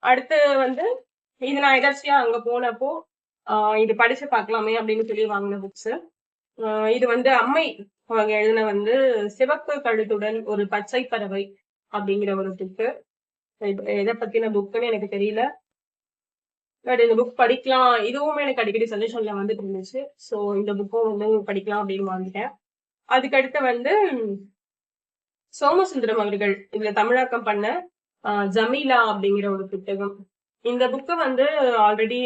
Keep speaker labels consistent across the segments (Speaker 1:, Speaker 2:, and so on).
Speaker 1: அடுத்து வந்து இது நான் எதர்ச்சியா அங்க போனப்போ இது படிச்சு பார்க்கலாமே அப்படின்னு சொல்லி வாங்கின புக்ஸ். இது வந்து அம்மை அவங்க எழுதின வந்து சிவப்பு கழுத்துடன் ஒரு பச்சை பறவை அப்படிங்கிற ஒரு புக்கு. எதை பத்தின புக்குன்னு எனக்கு தெரியல. பட் இந்த புக் படிக்கலாம். இதுவுமே எனக்கு அடிக்கடி சஜஷன்ல வந்துட்டு இருந்துச்சு. ஸோ இந்த புக்கும் வந்து படிக்கலாம் அப்படின்னு வாங்கிட்டேன். அதுக்கடுத்து வந்து சோமசுந்தரம் அவர்கள் இதுல தமிழாக்கம் பண்ண ஜமீலா அப்படிங்கிற ஒரு புத்தகம். இந்த புக்கை வந்து ஆல்ரெடி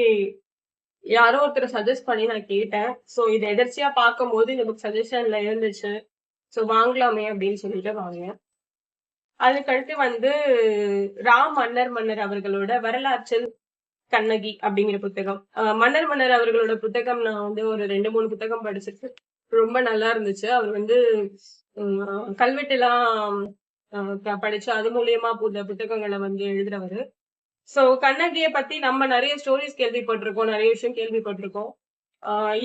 Speaker 1: யாரோ ஒருத்தர் சஜஸ்ட் பண்ணி நான் கேட்டேன். ஸோ இதை எதர்ச்சியா பார்க்கும்போது இந்த புக் சஜஷன்ல இருந்துச்சு. ஸோ வாங்கலாமே அப்படின்னு சொல்லிட்டு வாங்கினேன். அதுக்கடுத்து வந்து ராம் மன்னர் மன்னர் அவர்களோட வரலாற்றில் கண்ணகி அப்படிங்கிற புத்தகம். மன்னர் மன்னர் அவர்களோட புத்தகம் நான் வந்து ஒரு 2-3 புத்தகம் படிச்சிருக்கேன். ரொம்ப நல்லா இருந்துச்சு. அவர் வந்து கல்வெட்டுலாம் படிச்சு அது மூலியமா புத்தகங்களை வந்து எழுதுறவரு. சோ கண்ணகிய பத்தி நம்ம நிறைய ஸ்டோரிஸ் கேள்விப்பட்டிருக்கோம், நிறைய விஷயம் கேள்விப்பட்டிருக்கோம்.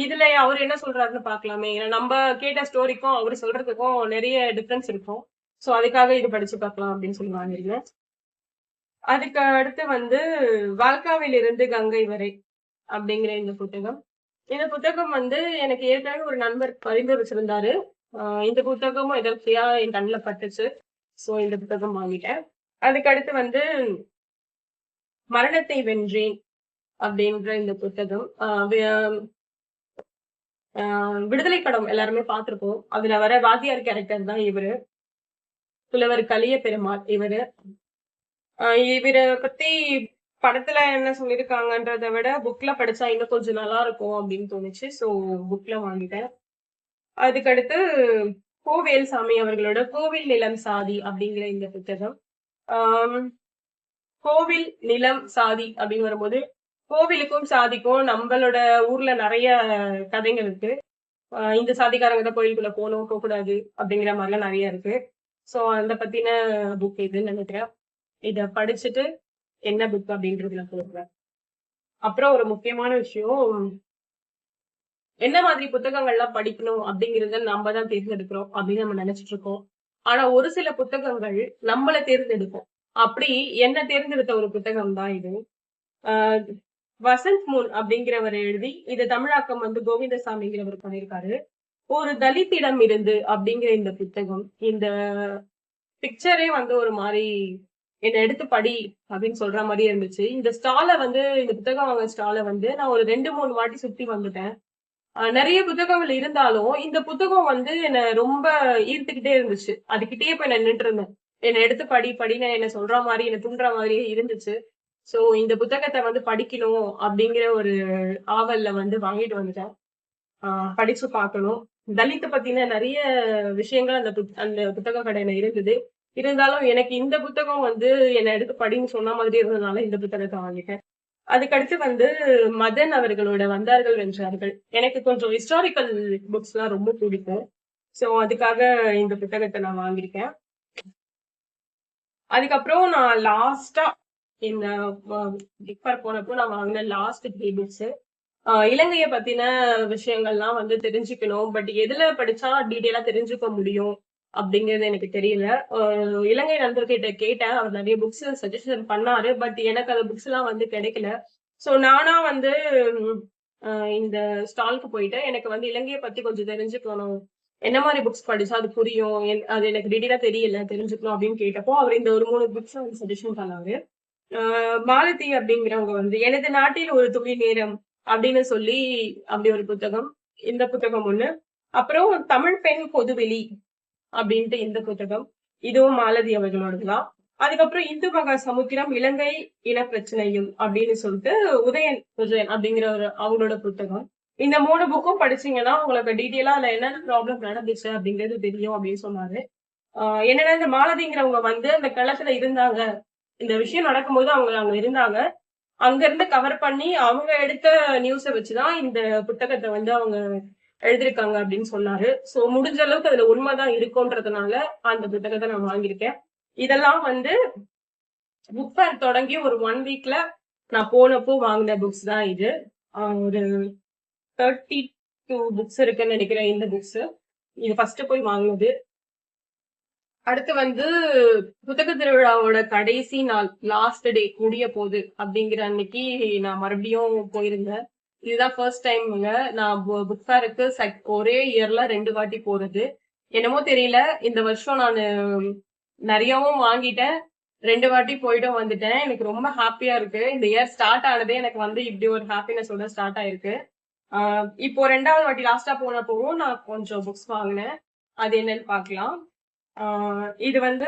Speaker 1: இதுல அவர் என்ன சொல்றாருன்னு பாக்கலாமே. ஏன்னா நம்ம கேட்ட ஸ்டோரிக்கும் அவர் சொல்றதுக்கும் நிறைய டிஃபரன்ஸ் இருக்கும். சோ அதுக்காக இது படிச்சு பார்க்கலாம் அப்படின்னு சொல்லி வாங்கிருக்கேன். அதுக்கு அடுத்து வந்து வால்காவில் இருந்து கங்கை வரை அப்படிங்கிற இந்த புத்தகம். இந்த புத்தகம் வந்து எனக்கு ஏற்கனவே ஒரு நண்பர் பரிந்துரைச்சிருந்தாரு. இந்த புத்தகமும் எதற்கையா என் கண்ணில் பட்டுச்சு. சோ இந்த புத்தகம் வாங்கிட்டேன். அதுக்கு அடுத்து வந்து மரணத்தை வென்றேன் அப்படின்ற இந்த புத்தகம். விடுதலை படம் எல்லாருமே பார்த்திருப்போம். அதுல வர வாத்தியார் கேரக்டர் தான் இவரு. புலவர் கலிய பெருமாள் இவரு. இவரை பத்தி படத்துல என்ன சொல்லியிருக்காங்கன்றத விட புக்ல படிச்சா இன்னும் கொஞ்சம் நல்லா இருக்கும் அப்படின்னு தோணுச்சு. சோ புக்ல வாங்கிட்டேன். அதுக்கடுத்து கோவேல்சாமி அவர்களோட கோவில் நிலம் சாதி அப்படிங்கிற இந்த புத்தகம். கோவில் நிலம் சாதி அப்படின்னு வரும்போது கோவிலுக்கும் சாதிக்கும் நம்மளோட ஊர்ல நிறைய கதைகள் இருக்கு. இந்த சாதிக்காரங்க தான் கோயிலுக்குள்ள போகணும் போக கூடாது அப்படிங்கிற மாதிரிலாம் நிறைய இருக்கு. சோ அந்த பத்தின புக் இதுன்னு நினைக்கிறேன். இத படிச்சுட்டு என்ன புக் அப்படின்றதுல சொல்றேன். அப்புறம் ஒரு முக்கியமான விஷயம், என்ன மாதிரி புத்தகங்கள்லாம் படிக்கணும் அப்படிங்கறத நம்ம தான் தேர்ந்தெடுக்கிறோம் அப்படின்னு நம்ம நினைச்சிட்டு இருக்கோம். ஆனா ஒரு சில புத்தகங்கள் நம்மள தேர்ந்தெடுக்கும். அப்படி என்ன தேர்ந்தெடுத்த ஒரு புத்தகம் தான் இது. ஆஹ் வசந்த் மூன் அப்படிங்கிறவர் எழுதி இது தமிழாக்கம் வந்து கோவிந்தசாமிங்கிறவர் பண்ணியிருக்காரு. ஒரு தலித்திடம் இருந்து அப்படிங்கிற இந்த புத்தகம். இந்த பிக்சரே வந்து ஒரு மாதிரி என்ன எடுத்து படி அப்படின்னு சொல்ற மாதிரி இருந்துச்சு. இந்த ஸ்டால வந்து இந்த புத்தகம் வாங்க ஸ்டால வந்து நான் ஒரு 2-3 வாட்டி சுத்தி வந்துட்டேன். நிறைய புத்தகங்கள் இருந்தாலும் இந்த புத்தகம் வந்து என்ன ரொம்ப ஈர்த்துக்கிட்டே இருந்துச்சு. அதுகிட்டயே போய் நான் நின்னுட்டு இருந்தேன். என்ன எடுத்து படி படின்னு என்ன சொல்ற மாதிரி என்ன தூண்டுற மாதிரியே இருந்துச்சு. சோ இந்த புத்தகத்தை வந்து படிக்கணும் அப்படிங்கிற ஒரு ஆவல்ல வந்து வாங்கிட்டு வந்துட்டேன். படிச்சு பார்க்கணும். தலித் பத்தின நிறைய விஷயங்கள் அந்த புத்தக கடையில இருந்தது. இருந்தாலும் எனக்கு இந்த புத்தகம் வந்து என்ன எடுத்து படின்னு சொன்ன மாதிரி இருந்ததுனால இந்த புத்தகத்தை வாங்கிட்டேன். அதுக்கடுத்து வந்து மதன் அவர்களோட வந்தார்கள் வென்றார்கள். எனக்கு கொஞ்சம் ஹிஸ்டாரிக்கல் புக்ஸ் எல்லாம் ரொம்ப பிடிக்கும். சோ அதுக்காக இந்த புத்தகத்தை நான் வாங்கியிருக்கேன். அதுக்கப்புறம் நான் லாஸ்டா இந்த புக் போனப்போ நான் வாங்கின லாஸ்ட் 3 புக்ஸ் இலங்கைய பத்தின விஷயங்கள்லாம் வந்து தெரிஞ்சுக்கணும். பட் எதுல படிச்சா டீட்டெயிலா தெரிஞ்சுக்க முடியும் அப்படிங்கிறது எனக்கு தெரியல. இலங்கை நண்பர்கிட்ட கேட்டேன். அவர் நிறைய புக்ஸ் சஜஷன் பண்ணாரு. பட் எனக்கு அந்த புக்ஸ் எல்லாம் வந்து கிடைக்கல. சோ நானா வந்து இந்த ஸ்டாலுக்கு போயிட்டு எனக்கு வந்து இலங்கையை பத்தி கொஞ்சம் தெரிஞ்சுக்கணும். என்ன மாதிரி புக்ஸ் படிச்சா அது புரியும். அது எனக்கு டீட்டெயிலா தெரியல தெரிஞ்சுக்கணும் அப்படின்னு கேட்டப்போ அவர் இந்த ஒரு 3 புக்ஸ் வந்து சஜஷன் பண்ணாரு. மாலதி அப்படிங்கிறவங்க வந்து எனது நாட்டில் ஒரு துளி நேரம் அப்படின்னு சொல்லி அப்படி ஒரு புத்தகம். இந்த புத்தகம் ஒண்ணு. அப்புறம் தமிழ் பெண் பொதுவெளி அப்படின்ட்டு இந்த புத்தகம். இதுவும் மாலதி அவர்களோடதுதான். அதுக்கப்புறம் இந்து மகா சமுத்திரம் இலங்கை இனப்பிரச்சனையும் அப்படின்னு சொல்லிட்டு உதயன் விஜயன் அப்படிங்கிற ஒரு அவங்களோட புத்தகம். இந்த 3 புக்கும் படிச்சீங்கன்னா உங்களுக்கு டீட்டெயிலா அதுல என்னென்ன ப்ராப்ளம் நடந்துச்சு அப்படிங்கிறது தெரியும் அப்படின்னு சொன்னாரு. என்னன்னா இந்த மாலதிங்கிறவங்க வந்து அந்த களத்துல இருந்தாங்க. இந்த விஷயம் நடக்கும்போது அவங்க அங்க இருந்தாங்க. அங்க இருந்து கவர் பண்ணி அவங்க எடுத்த நியூஸ வச்சுதான் இந்த புத்தகத்தை வந்து அவங்க எழுதியிருக்காங்க அப்படின்னு சொன்னாரு. சோ முடிஞ்ச அளவுக்கு அதுல உண்மைதான் இருக்கும்ன்றதுனால அந்த புத்தகத்தை நான் வாங்கியிருக்கேன். இதெல்லாம் வந்து புக் ஃபேர் தொடங்கி ஒரு 1 வீக்ல நான் போனப்போ வாங்கின புக்ஸ் தான் இது. ஒரு 32 புக்ஸ் இருக்குன்னு நினைக்கிறேன் இந்த புக்ஸ். இது ஃபர்ஸ்ட் போய் வாங்கினது. அடுத்து வந்து புத்தக திருவிழாவோட கடைசி நாள், லாஸ்ட் டே முடிய போகுது அப்படிங்கிற அன்னைக்கு நான் மறுபடியும் போயிருந்தேன். இதுதான் ஃபர்ஸ்ட் டைம்ங்க. நான் புக் ஃபேருக்கு ஒரே இயர்ல 2 வாட்டி போறது. என்னமோ தெரியல, இந்த வருஷம் நானு நெறையாவும் வாங்கிட்டேன். 2 வாட்டி போயிட்டும் வந்துட்டேன். எனக்கு ரொம்ப ஹாப்பியா இருக்கு. இந்த இயர் ஸ்டார்ட் ஆனதே எனக்கு வந்து இப்படி ஒரு ஹாப்பினஸோட ஸ்டார்ட் ஆயிருக்கு. ஆ இப்போ 2வது வாட்டி லாஸ்ட்டா போனப்பவும் நான் கொஞ்சம் புக்ஸ் வாங்குனேன். அது என்னன்னு பார்க்கலாம். ஆ இது வந்து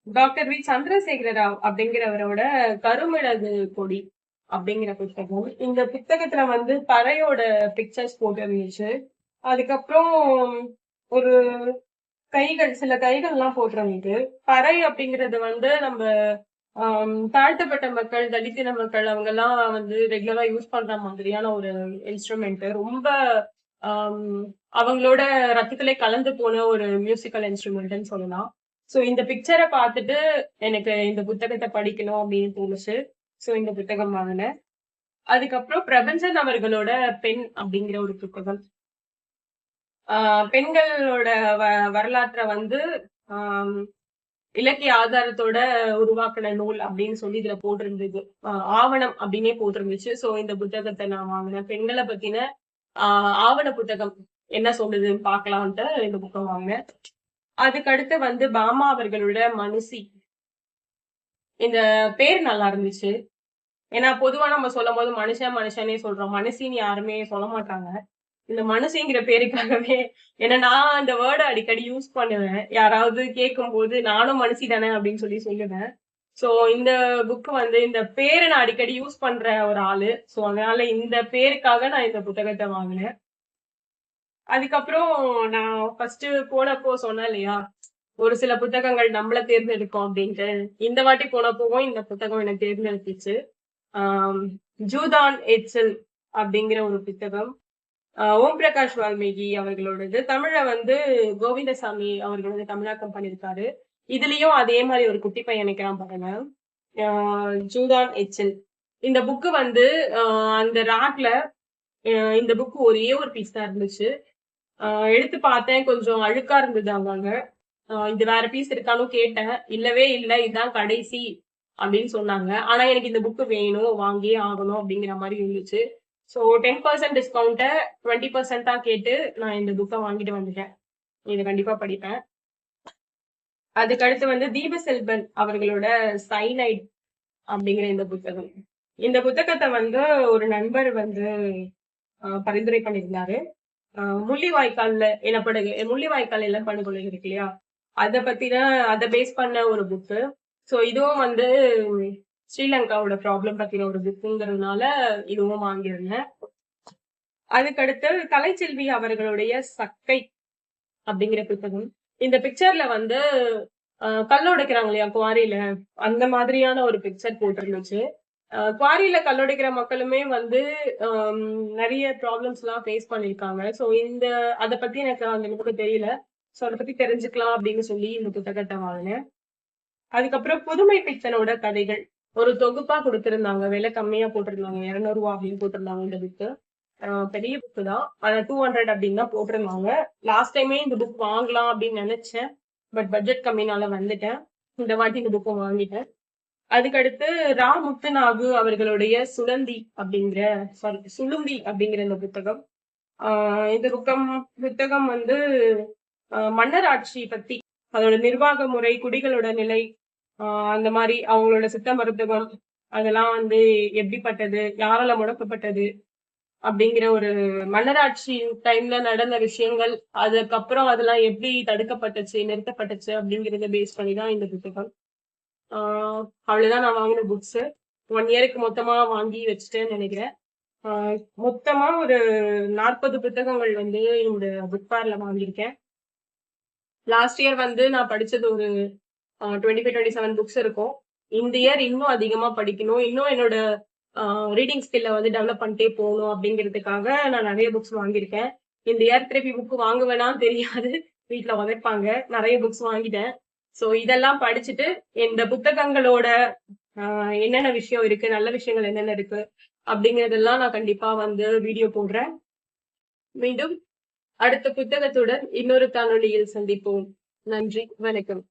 Speaker 1: டாக்டர் வி. சந்திரசேகர ராவ் அப்படிங்கிறவரோட கருமிளகு கொடி அப்படிங்கிற புத்தகம். இந்த புத்தகத்துல வந்து பறையோட பிக்சர்ஸ் போட்டிருந்துச்சு. அதுக்கப்புறம் ஒரு சில கைகள்லாம் போட்டிருந்தது. பறை அப்படிங்கிறது வந்து நம்ம தாழ்த்தப்பட்ட மக்கள், தலித்தின மக்கள் அவங்கலாம் வந்து ரெகுலரா யூஸ் பண்ற மாதிரியான ஒரு இன்ஸ்ட்ருமெண்ட். ரொம்ப ஆம், அவங்களோட ரத்தத்திலே கலந்து போன ஒரு மியூசிக்கல் இன்ஸ்ட்ருமெண்ட்ன்னு சொல்லலாம். சோ இந்த பிக்சர பார்த்துட்டு எனக்கு இந்த புத்தகத்த படிக்கணும் அப்படின்னு தோணுச்சு. சோ இந்த புத்தகம் வாங்குனேன். அதுக்கப்புறம் பிரபஞ்சன் அவர்களோட பெண் அப்படிங்கிற ஒரு புத்தகம். ஆ பெண்களோட வ வரலாற்ற வந்து ஆம் இலக்கிய ஆதாரத்தோட உருவாக்குன நூல் அப்படின்னு சொல்லி இதுல போட்டிருந்தது. ஆவணம் அப்படின்னே போட்டிருந்துச்சு. சோ இந்த புத்தகத்த நான் வாங்குனேன். பெண்கள பத்தின ஆவண புத்தகம் என்ன சொல்லுதுன்னு பார்க்கலான்ட்டு இந்த புக்கம் வாங்குனேன். அதுக்கடுத்து வந்து பாமா அவர்களோட மனுஷி. இந்த பேர் நல்லா இருந்துச்சு. ஏன்னா பொதுவா நம்ம சொல்லும்போது மனுஷன் மனுஷனே சொல்றோம். மனுஷின்னு யாருமே சொல்ல மாட்டாங்க. இந்த மனுஷிங்கிற பேருக்காகவே ஏன்னா நான் அந்த வேர்ட அடிக்கடி யூஸ் பண்ணுவேன். யாராவது கேட்கும்போது நானும் மனுஷி தானே அப்படின்னு சொல்லி சொல்லுவேன். சோ இந்த புக் வந்து இந்த பேர நான் அடிக்கடி யூஸ் பண்ற ஒரு ஆளு. சோ அதனால இந்த பேருக்காக நான் இந்த புத்தகத்த வாங்குனேன். அதுக்கப்புறம் நான் ஃபர்ஸ்ட் போனப்போ சொன்னேன் இல்லையா? ஒரு சில புத்தகங்கள் நம்மள தேர்ந்தெடுக்கும் அப்படின்ட்டு. இந்த வாட்டி போனப்பவும் இந்த புத்தகம் என்ன தேர்ந்தெடுத்துச்சு. ஆம், ஜூதான் எட்சல் அப்படிங்கிற ஒரு புத்தகம். ஓம் பிரகாஷ் வால்மீகி அவர்களோடது. தமிழ்ல வந்து கோவிந்தசாமி அவர்கள் வந்து தமிழாக்கம் பண்ணியிருக்காரு. இதுலயும் அதே மாரி ஒரு குட்டி பையன் நிக்கிறான் பாருங்க. ஆ ஜூதான் எட்சல். இந்த புக் வந்து அ அந்த ரேக்ல இந்த புக் ஒரே ஒரு பீஸ் தான் இருந்துச்சு. அ எடுத்து பார்த்தேன். கொஞ்சம் அழுக்கா இருந்தது அங்கங்க. இது வேற பீஸ் இருக்கான்னு கேட்டேன். இல்லவே இல்ல. இதான் கடைசி அப்படின்னு சொன்னாங்க. ஆனா எனக்கு இந்த புக் வேணும். வாங்கியே ஆகணும் அப்படிங்கிற மாரி இருந்துச்சு. ஸோ 10% டிஸ்கவுண்ட்ட 20%ஆ கேட்டு நான் இந்த புக்க வாங்கிட்டு வந்துட்டேன். இத கண்டிப்பா படிப்பேன். அதுக்கடுத்து வந்து தீபசெல்வன் அவர்களோட சைனைட் அப்படிங்கிற இந்த புத்தகம். இந்த புத்தகத்த வந்து ஒரு நண்பர் வந்து பரிந்துரை பண்ணியிருந்தாரு. முள்ளிவாய்க்கால்ல முள்ளிவாய்க்கால் இனப்படுகொலை இருக்கு இல்லையா? அத பேஸ் பண்ண ஒரு புக்கு. சோ இதுவும் வந்து ஸ்ரீலங்காவோட ப்ராப்ளம் பத்தின ஒரு புக்குங்கிறதுனால இதுவும் வாங்கியிருந்தேன். அதுக்கடுத்து கலைச்செல்வி அவர்களுடைய சக்கை அப்படிங்கிற புத்தகம். இந்த பிக்சர்ல வந்து கல் உடைக்கிறாங்க இல்லையா குவாரியில, அந்த மாதிரியான ஒரு பிக்சர் போட்டிருந்துச்சு. குவாரியில கல்லுடைக்கிற மக்களுமே வந்து அம் நெறைய ப்ராப்ளம்ஸ்லாம் ஃபேஸ் பண்ணியிருக்காங்க. ஸோ அத பத்தி எனக்கு அந்த அளவுக்கு தெரியல. ஸோ அத பத்தி தெரிஞ்சுக்கலாம் அப்படின்னு சொல்லி இந்த புத்தகத்த வாங்குனேன். அதுக்கப்புறம் புதுமை பித்தனோட கதைகள். ஒரு தொகுப்பா குடுத்திருந்தாங்க. விலை கம்மியா போட்டிருந்தாங்க. ரூ. 200 அப்படின்னு போட்டிருந்தாங்க இந்த புக்கு. பெரிய புக்கு தான். ஆனா 200 அப்படின்னு தான் போட்டிருந்தாங்க. லாஸ்ட் டைமே இந்த புக் வாங்கலாம் அப்படின்னு நெனச்சேன். பட் பட்ஜெட் கம்மினால வந்துட்டேன். இந்த வாட்டி இந்த புக்கும் வாங்கிட்டேன். அதுக்கடுத்து ரா. முத்துநாகு அவர்களுடைய சுளுந்தி அப்படிங்கிற இந்த புத்தகம். இந்த புத்தகம் வந்து மன்னர் ஆட்சி பத்தி, அதோட நிர்வாக முறை, குடிகளோட நிலை, அந்த மாரி அவங்களோட சித்த மருத்துவம், அதெல்லாம் வந்து எப்படிப்பட்டது, யாரால முடக்கப்பட்டது அப்படிங்கிற ஒரு மன்னராட்சி டைம்ல நடந்த விஷயங்கள், அதுக்கப்புறம் அதெல்லாம் எப்படி தடுக்கப்பட்டுச்சு, நிறுத்தப்பட்டுச்சு அப்படிங்கிறத பேஸ் பண்ணி தான் இந்த புத்தகம். அவ்வளவுதான் நான் வாங்கின புக்ஸ். 1 இயருக்கு மொத்தமா வாங்கி வச்சுட்டேன்னு நினைக்கிறேன். மொத்தமா ஒரு 40 புத்தகங்கள் வந்து இந்த புக் ஃபேர்ல வாங்கியிருக்கேன். லாஸ்ட் இயர் வந்து நான் படிச்சது ஒரு 25, 27 புக்ஸ் இருக்கும். இந்த இயர் இன்னும் அதிகமா படிக்கணும். இன்னும் என்னோட ரீடிங் ஸ்கில்ல வந்து டெவலப் பண்ணிட்டே போகணும் அப்படிங்கிறதுக்காக நான் நெறைய புக்ஸ் வாங்கியிருக்கேன். இந்த இயர் திருப்பி புக் வாங்குவேனான்னு தெரியாது. வீட்ல உதைப்பாங்க. நெறைய புக்ஸ் வாங்கிட்டேன். சோ இதெல்லாம் படிச்சுட்டு இந்த புத்தகங்களோட என்னென்ன விஷயம் இருக்கு, நல்ல விஷயங்கள் என்னென்ன இருக்கு அப்படிங்கிறதெல்லாம் நான் கண்டிப்பா வந்து வீடியோ போடுறேன். மீண்டும் அடுத்த புத்தகத்துடன் இன்னொரு காணொளியில் சந்திப்போம். நன்றி, வணக்கம்.